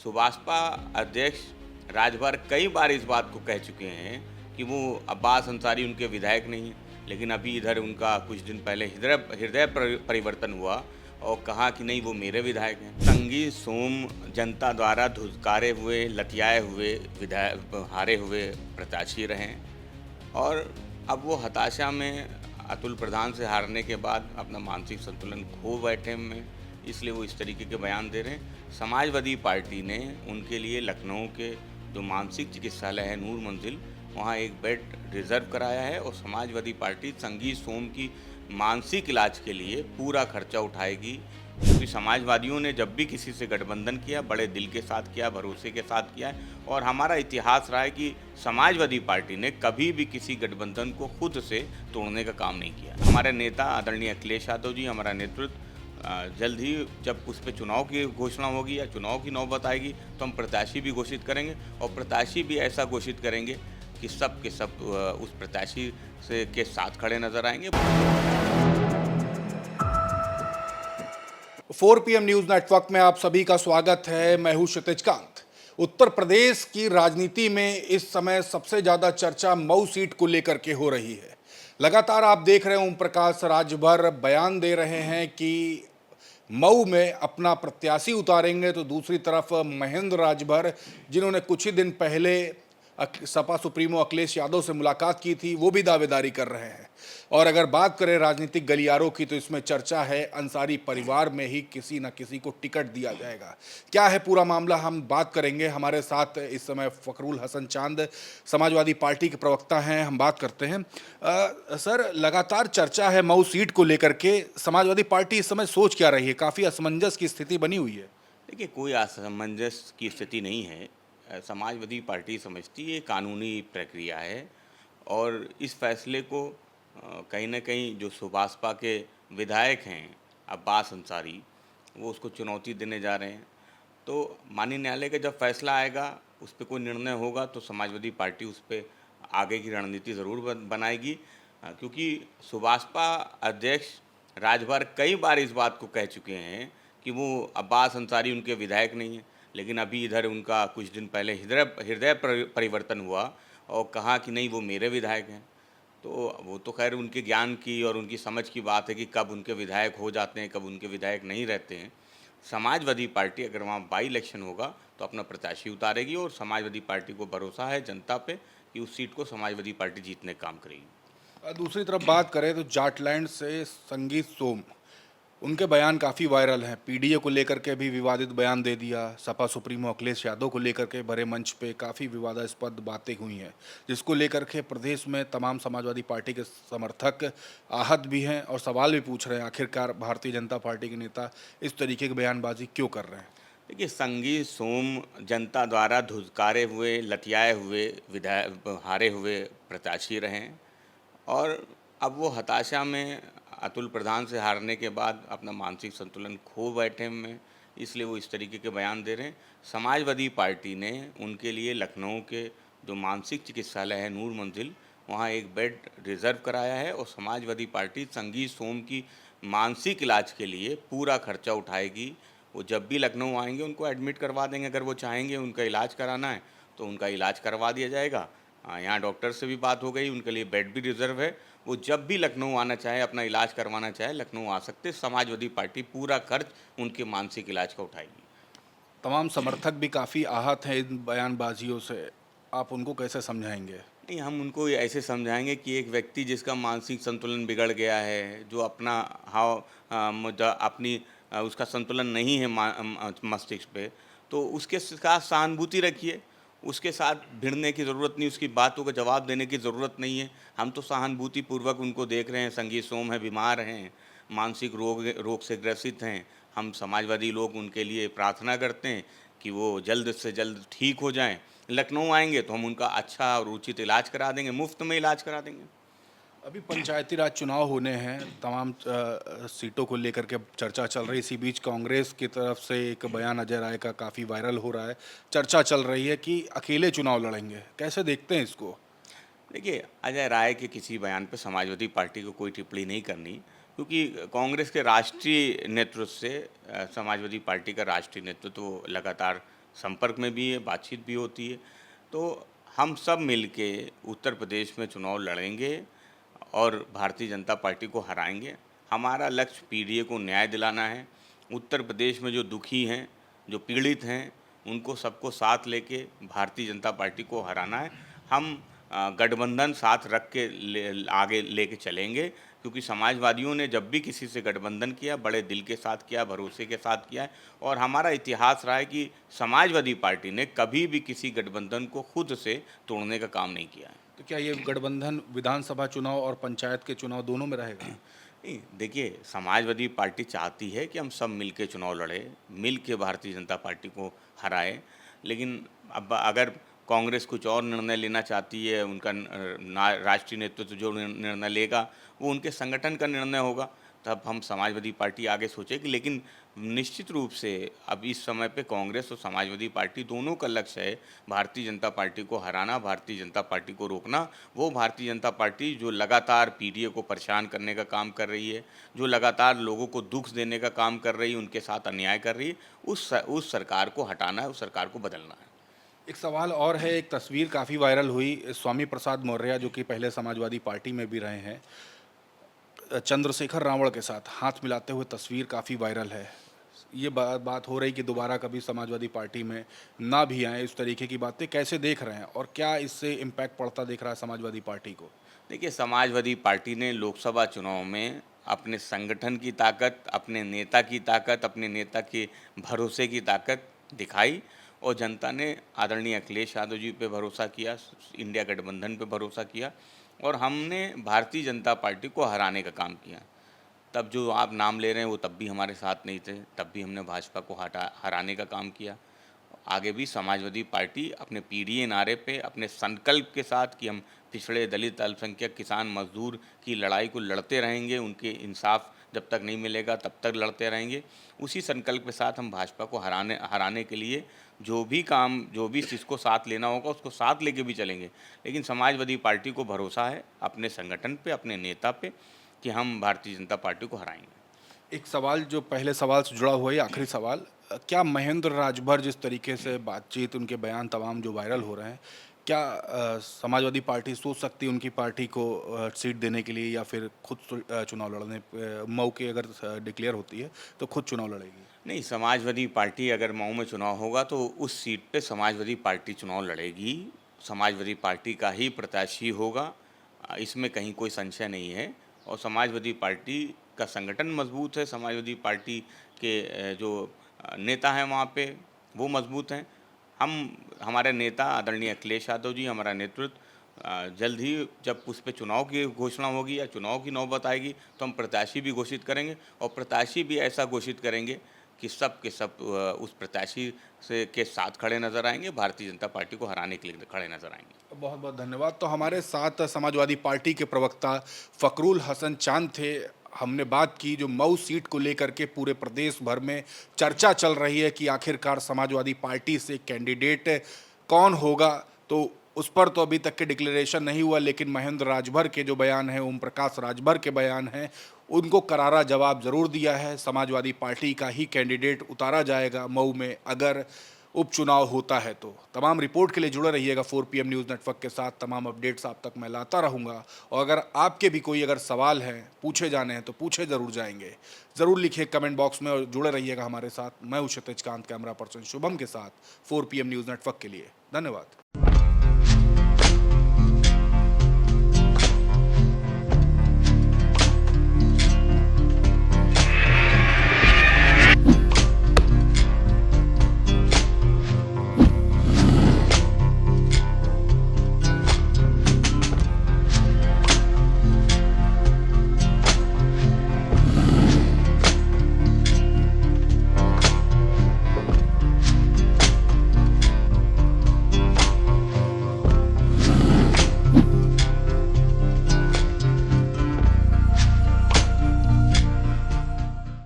सुभाषपा अध्यक्ष राजभर कई बार इस बात को कह चुके हैं कि वो अब्बास अंसारी उनके विधायक नहीं हैं, लेकिन अभी इधर उनका कुछ दिन पहले हृदय हृदय परिवर्तन हुआ और कहा कि नहीं वो मेरे विधायक हैं। संगी सोम जनता द्वारा धुतकारे हुए, लतियाए हुए विधायक, हारे हुए प्रत्याशी रहे और अब वो हताशा में अतुल प्रधान से हारने के बाद अपना मानसिक संतुलन खो बैठे में, इसलिए वो इस तरीके के बयान दे रहे हैं। समाजवादी पार्टी ने उनके लिए लखनऊ के जो मानसिक चिकित्सालय है नूर मंजिल, वहाँ एक बेड रिजर्व कराया है और समाजवादी पार्टी संगी सोम की मानसिक इलाज के लिए पूरा खर्चा उठाएगी। क्योंकि समाजवादियों ने जब भी किसी से गठबंधन किया, बड़े दिल के साथ किया, भरोसे के साथ किया है और हमारा इतिहास रहा है कि समाजवादी पार्टी ने कभी भी किसी गठबंधन को खुद से तोड़ने का काम नहीं किया। हमारे नेता आदरणीय अखिलेश यादव जी, हमारा नेतृत्व जल्द ही जब उस पर चुनाव की घोषणा होगी या चुनाव की नौबत आएगी तो हम प्रत्याशी भी घोषित करेंगे और प्रत्याशी भी ऐसा घोषित करेंगे कि सब के सब उस प्रत्याशी से के साथ खड़े नजर आएंगे। 4 पीएम न्यूज नेटवर्क में आप सभी का स्वागत है। मैं हूं क्षितिज कांत। उत्तर प्रदेश की राजनीति में इस समय सबसे ज्यादा चर्चा मऊ सीट को लेकर के हो रही है। लगातार आप देख रहे हैं ओम प्रकाश राजभर बयान दे रहे हैं कि मऊ में अपना प्रत्याशी उतारेंगे, तो दूसरी तरफ महेंद्र राजभर जिन्होंने कुछ ही दिन पहले सपा सुप्रीमो अखिलेश यादव से मुलाकात की थी, वो भी दावेदारी कर रहे हैं। और अगर बात करें राजनीतिक गलियारों की, तो इसमें चर्चा है अंसारी परिवार में ही किसी न किसी को टिकट दिया जाएगा। क्या है पूरा मामला, हम बात करेंगे। हमारे साथ इस समय फखरुल हसन चांद समाजवादी पार्टी के प्रवक्ता हैं, हम बात करते हैं। सर, लगातार चर्चा है मऊ सीट को लेकर के, समाजवादी पार्टी इस समय सोच क्या रही है? काफ़ी असमंजस की स्थिति बनी हुई है। देखिए, कोई असमंजस की स्थिति नहीं है। समाजवादी पार्टी समझती है ये कानूनी प्रक्रिया है और इस फैसले को कहीं न कहीं जो सुभाषपा के विधायक हैं अब्बास अंसारी, वो उसको चुनौती देने जा रहे हैं। तो माननीय न्यायालय का जब फैसला आएगा, उस पे कोई निर्णय होगा तो समाजवादी पार्टी उस पे आगे की रणनीति ज़रूर बनाएगी। क्योंकि सुभाषपा अध्यक्ष राजभर कई बार इस बात को कह चुके हैं कि वो अब्बास अंसारी उनके विधायक नहीं हैं, लेकिन अभी इधर उनका कुछ दिन पहले हृदय परिवर्तन हुआ और कहा कि नहीं वो मेरे विधायक हैं। तो वो तो खैर उनके ज्ञान की और उनकी समझ की बात है कि कब उनके विधायक हो जाते हैं, कब उनके विधायक नहीं रहते हैं। समाजवादी पार्टी अगर वहाँ बाई इलेक्शन होगा तो अपना प्रत्याशी उतारेगी और समाजवादी पार्टी को भरोसा है जनता पे कि उस सीट को समाजवादी पार्टी जीतने का काम करेगी। दूसरी तरफ बात करें तो जाटलैंड से संगीत सोम, उनके बयान काफ़ी वायरल हैं। पीडीए को लेकर के भी विवादित बयान दे दिया। सपा सुप्रीमो अखिलेश यादव को लेकर के बड़े मंच पे काफ़ी विवादास्पद बातें हुई हैं, जिसको लेकर के प्रदेश में तमाम समाजवादी पार्टी के समर्थक आहत भी हैं और सवाल भी पूछ रहे हैं, आखिरकार भारतीय जनता पार्टी के नेता इस तरीके की बयानबाजी क्यों कर रहे हैं? देखिए, संगीत सोम जनता द्वारा धुतकारे हुए, लतियाए हुए विधायक, हारे हुए प्रत्याशी रहे और अब वो हताशा में अतुल प्रधान से हारने के बाद अपना मानसिक संतुलन खो बैठे में, इसलिए वो इस तरीके के बयान दे रहे हैं। समाजवादी पार्टी ने उनके लिए लखनऊ के जो मानसिक चिकित्सालय है नूर मंजिल, वहाँ एक बेड रिजर्व कराया है और समाजवादी पार्टी संगीत सोम की मानसिक इलाज के लिए पूरा खर्चा उठाएगी। वो जब भी लखनऊ आएंगे उनको एडमिट करवा देंगे। अगर वो चाहेंगे उनका इलाज कराना है तो उनका इलाज करवा दिया जाएगा। यहाँ डॉक्टर से भी बात हो गई, उनके लिए बेड भी रिजर्व है। वो जब भी लखनऊ आना चाहे, अपना इलाज करवाना चाहे, लखनऊ आ सकते। समाजवादी पार्टी पूरा खर्च उनके मानसिक इलाज का उठाएगी। तमाम समर्थक भी काफ़ी आहत हैं इन बयानबाजियों से, आप उनको कैसे समझाएंगे? नहीं, हम उनको ये ऐसे समझाएंगे कि एक व्यक्ति जिसका मानसिक संतुलन बिगड़ गया है, जो अपना अपनी उसका संतुलन नहीं है मस्तिष्क पे, तो उसके साथ सहानुभूति रखिए। उसके साथ भिड़ने की ज़रूरत नहीं, उसकी बातों का जवाब देने की ज़रूरत नहीं है। हम तो सहानुभूतिपूर्वक उनको देख रहे हैं। संगीत सोम है, बीमार हैं, मानसिक रोग से ग्रसित हैं। हम समाजवादी लोग उनके लिए प्रार्थना करते हैं कि वो जल्द से जल्द ठीक हो जाएं। लखनऊ आएंगे तो हम उनका अच्छा और उचित इलाज करा देंगे, मुफ्त में इलाज करा देंगे। अभी पंचायती राज चुनाव होने हैं, तमाम सीटों को लेकर के चर्चा चल रही है। इसी बीच कांग्रेस की तरफ से एक बयान अजय राय का काफ़ी वायरल हो रहा है। चर्चा चल रही है कि अकेले चुनाव लड़ेंगे, कैसे देखते हैं इसको? देखिए, अजय राय के किसी बयान पे समाजवादी पार्टी को कोई टिप्पणी नहीं करनी, क्योंकि कांग्रेस के राष्ट्रीय नेतृत्व से समाजवादी पार्टी का राष्ट्रीय नेतृत्व लगातार संपर्क में भी है, बातचीत भी होती है। तो हम सब मिलके उत्तर प्रदेश में चुनाव लड़ेंगे और भारतीय जनता पार्टी को हराएंगे। हमारा लक्ष्य पीडीए को न्याय दिलाना है। उत्तर प्रदेश में जो दुखी हैं, जो पीड़ित हैं, उनको सबको साथ लेके भारतीय जनता पार्टी को हराना है। हम गठबंधन साथ रख के आगे लेके चलेंगे, क्योंकि समाजवादियों ने जब भी किसी से गठबंधन किया, बड़े दिल के साथ किया, भरोसे के साथ किया है। और हमारा इतिहास रहा है कि समाजवादी पार्टी ने कभी भी किसी गठबंधन को खुद से तोड़ने का काम नहीं किया है। तो क्या ये गठबंधन विधानसभा चुनाव और पंचायत के चुनाव दोनों में रहेगा? नहीं, देखिए, समाजवादी पार्टी चाहती है कि हम सब मिल के चुनाव लड़ें, मिल के भारतीय जनता पार्टी को हराएं। लेकिन अब अगर कांग्रेस कुछ और निर्णय लेना चाहती है, उनका राष्ट्रीय नेतृत्व जो निर्णय लेगा वो उनके संगठन का निर्णय होगा, तब हम समाजवादी पार्टी आगे सोचेगी। लेकिन निश्चित रूप से अब इस समय पे कांग्रेस और समाजवादी पार्टी दोनों का लक्ष्य है भारतीय जनता पार्टी को हराना, भारतीय जनता पार्टी को रोकना। वो भारतीय जनता पार्टी जो लगातार पीडीए को परेशान करने का काम कर रही है, जो लगातार लोगों को दुख देने का काम कर रही है, उनके साथ अन्याय कर रही है, उस सरकार को हटाना है, उस सरकार को बदलना है। एक सवाल और है, एक तस्वीर काफ़ी वायरल हुई स्वामी प्रसाद मौर्य जो कि पहले समाजवादी पार्टी में भी रहे हैं, चंद्रशेखर रावण के साथ हाथ मिलाते हुए तस्वीर काफ़ी वायरल है। ये बात हो रही कि दोबारा कभी समाजवादी पार्टी में ना भी आए, इस तरीके की बातें कैसे देख रहे हैं और क्या इससे इम्पैक्ट पड़ता दिख रहा है समाजवादी पार्टी को? देखिए, समाजवादी पार्टी ने लोकसभा चुनाव में अपने संगठन की ताकत, अपने नेता की ताकत, अपने नेता के भरोसे की ताकत दिखाई और जनता ने आदरणीय अखिलेश यादव जी पे भरोसा किया, इंडिया गठबंधन पे भरोसा किया और हमने भारतीय जनता पार्टी को हराने का काम किया। तब जो आप नाम ले रहे हैं वो तब भी हमारे साथ नहीं थे, तब भी हमने भाजपा को हराने का काम किया। आगे भी समाजवादी पार्टी अपने पीडीए नारे पे, अपने संकल्प के साथ कि हम पिछड़े, दलित, अल्पसंख्यक, किसान, मजदूर की लड़ाई को लड़ते रहेंगे, उनके इंसाफ जब तक नहीं मिलेगा तब तक लड़ते रहेंगे। उसी संकल्प के साथ हम भाजपा को हराने के लिए जो भी काम, जो भी जिसको साथ लेना होगा उसको साथ लेके भी चलेंगे। लेकिन समाजवादी पार्टी को भरोसा है अपने संगठन पे, अपने नेता पे कि हम भारतीय जनता पार्टी को हराएंगे। एक सवाल जो पहले सवाल से जुड़ा हुआ है, आखिरी सवाल, क्या महेंद्र राजभर जिस तरीके से बातचीत, उनके बयान तमाम जो वायरल हो रहे हैं, क्या समाजवादी पार्टी सोच सकती है उनकी पार्टी को सीट देने के लिए या फिर खुद चुनाव लड़ने मऊ की अगर डिक्लेयर होती है तो खुद चुनाव लड़ेगी? नहीं, समाजवादी पार्टी अगर मऊ में चुनाव होगा तो उस सीट पे समाजवादी पार्टी चुनाव लड़ेगी, समाजवादी पार्टी का ही प्रत्याशी होगा, इसमें कहीं कोई संशय नहीं है। और समाजवादी पार्टी का संगठन मजबूत है, समाजवादी पार्टी के जो नेता हैं वहाँ पे वो मजबूत हैं। हमारे नेता आदरणीय अखिलेश यादव जी, हमारा नेतृत्व जल्द ही जब उस पे चुनाव की घोषणा होगी या चुनाव की नौबत आएगी तो हम प्रत्याशी भी घोषित करेंगे और प्रत्याशी भी ऐसा घोषित करेंगे कि सब के सब उस प्रत्याशी से के साथ खड़े नजर आएंगे, भारतीय जनता पार्टी को हराने के लिए खड़े नजर आएंगे। बहुत बहुत धन्यवाद। तो हमारे साथ समाजवादी पार्टी के प्रवक्ता फ़खरुल हसन चांद थे। हमने बात की जो मऊ सीट को लेकर के पूरे प्रदेश भर में चर्चा चल रही है कि आखिरकार समाजवादी पार्टी से कैंडिडेट कौन होगा, तो उस पर तो अभी तक के डिक्लेरेशन नहीं हुआ, लेकिन महेंद्र राजभर के जो बयान हैं, ओम प्रकाश राजभर के बयान हैं, उनको करारा जवाब ज़रूर दिया है। समाजवादी पार्टी का ही कैंडिडेट उतारा जाएगा मऊ में अगर उपचुनाव होता है तो। तमाम रिपोर्ट के लिए जुड़े रहिएगा 4PM न्यूज़ नेटवर्क के साथ। तमाम अपडेट्स आप तक मैं लाता रहूँगा और अगर आपके भी कोई अगर सवाल हैं, पूछे जाने हैं तो पूछे ज़रूर जाएंगे। ज़रूर लिखिए कमेंट बॉक्स में और जुड़े रहिएगा हमारे साथ। मैं हूँ क्षितिज कांत, कैमरा पर्सन शुभम के साथ 4PM न्यूज़ नेटवर्क के लिए। धन्यवाद।